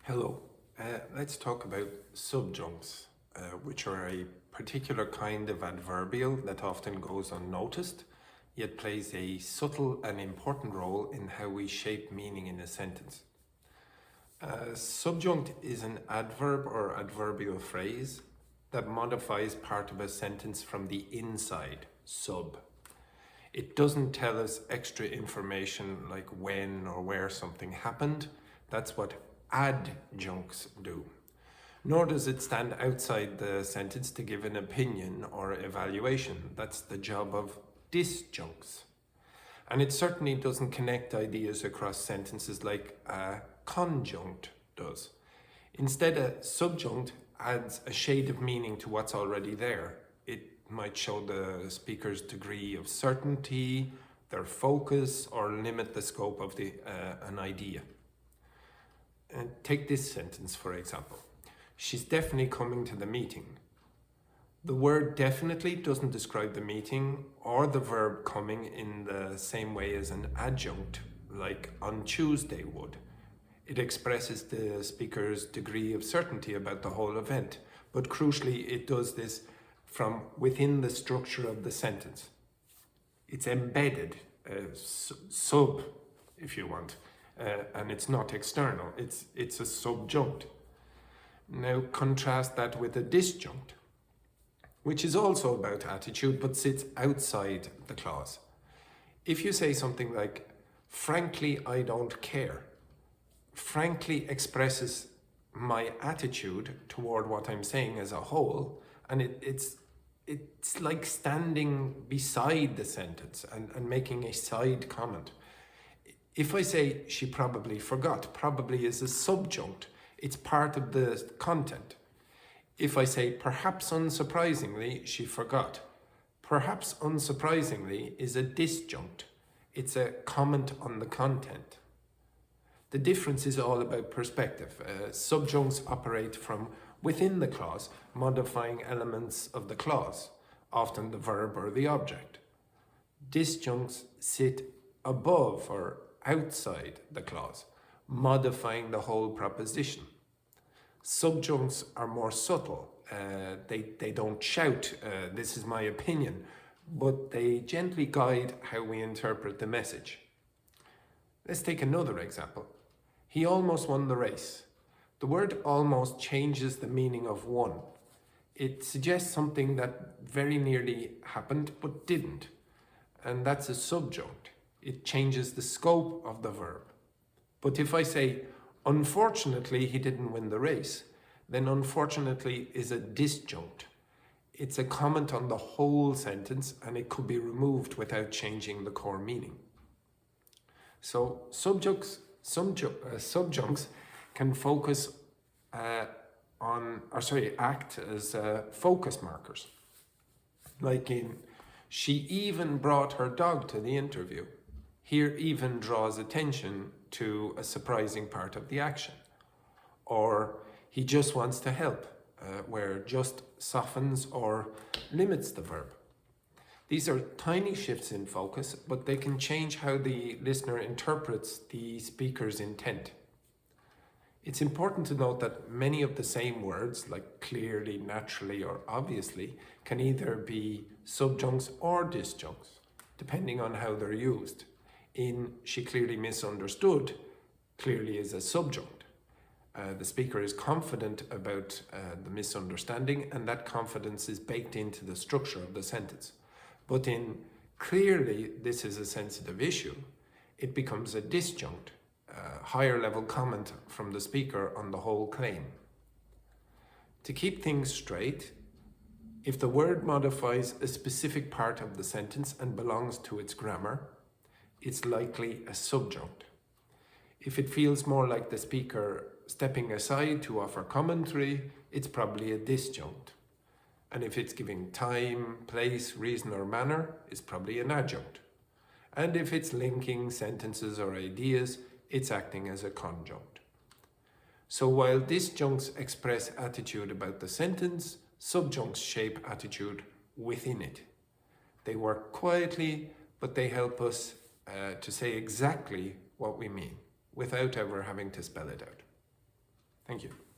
Hello. Let's talk about subjuncts, which are a particular kind of adverbial that often goes unnoticed, yet plays a subtle and important role in how we shape meaning in a sentence. Subjunct is an adverb or adverbial phrase that modifies part of a sentence from the inside, sub. It doesn't tell us extra information like when or where something happened. That's what adjuncts do. Nor does it stand outside the sentence to give an opinion or evaluation. That's the job of disjuncts. And it certainly doesn't connect ideas across sentences like a conjunct does. Instead, a subjunct adds a shade of meaning to what's already there. It might show the speaker's degree of certainty, their focus, or limit the scope of an idea. And take this sentence, for example. She's definitely coming to the meeting. The word definitely doesn't describe the meeting or the verb coming in the same way as an adjunct, like on Tuesday would. It expresses the speaker's degree of certainty about the whole event, but crucially, it does this from within the structure of the sentence. It's embedded, sub, if you want. And it's not external, it's a subjunct. Now contrast that with a disjunct, which is also about attitude but sits outside the clause. If you say something like, frankly, I don't care, frankly expresses my attitude toward what I'm saying as a whole, and it's like standing beside the sentence and making a side comment. If I say she probably forgot, probably is a subjunct. It's part of the content. If I say perhaps unsurprisingly, she forgot, perhaps unsurprisingly is a disjunct. It's a comment on the content. The difference is all about perspective. Subjuncts operate from within the clause, modifying elements of the clause, often the verb or the object. Disjuncts sit above or outside the clause, modifying the whole proposition. Subjuncts are more subtle. They don't shout, this is my opinion, but they gently guide how we interpret the message. Let's take another example. He almost won the race. The word almost changes the meaning of won. It suggests something that very nearly happened but didn't, and that's a subjunct. It changes the scope of the verb. But if I say, unfortunately, he didn't win the race, then unfortunately is a disjunct. It's a comment on the whole sentence, and it could be removed without changing the core meaning. So subjuncts can act as focus markers. Like in, she even brought her dog to the interview. Here even draws attention to a surprising part of the action. Or he just wants to help, where just softens or limits the verb. These are tiny shifts in focus, but they can change how the listener interprets the speaker's intent. It's important to note that many of the same words, like clearly, naturally, or obviously, can either be subjuncts or disjuncts, depending on how they're used. In she clearly misunderstood, clearly is a subjunct. The speaker is confident about the misunderstanding, and that confidence is baked into the structure of the sentence. But in clearly this is a sensitive issue, it becomes a disjunct, a higher level comment from the speaker on the whole claim. To keep things straight, if the word modifies a specific part of the sentence and belongs to its grammar, it's likely a subjunct. If it feels more like the speaker stepping aside to offer commentary, it's probably a disjunct. And if it's giving time, place, reason, or manner, it's probably an adjunct. And if it's linking sentences or ideas, it's acting as a conjunct. So while disjuncts express attitude about the sentence, subjuncts shape attitude within it. They work quietly, but they help us to say exactly what we mean without ever having to spell it out. Thank you.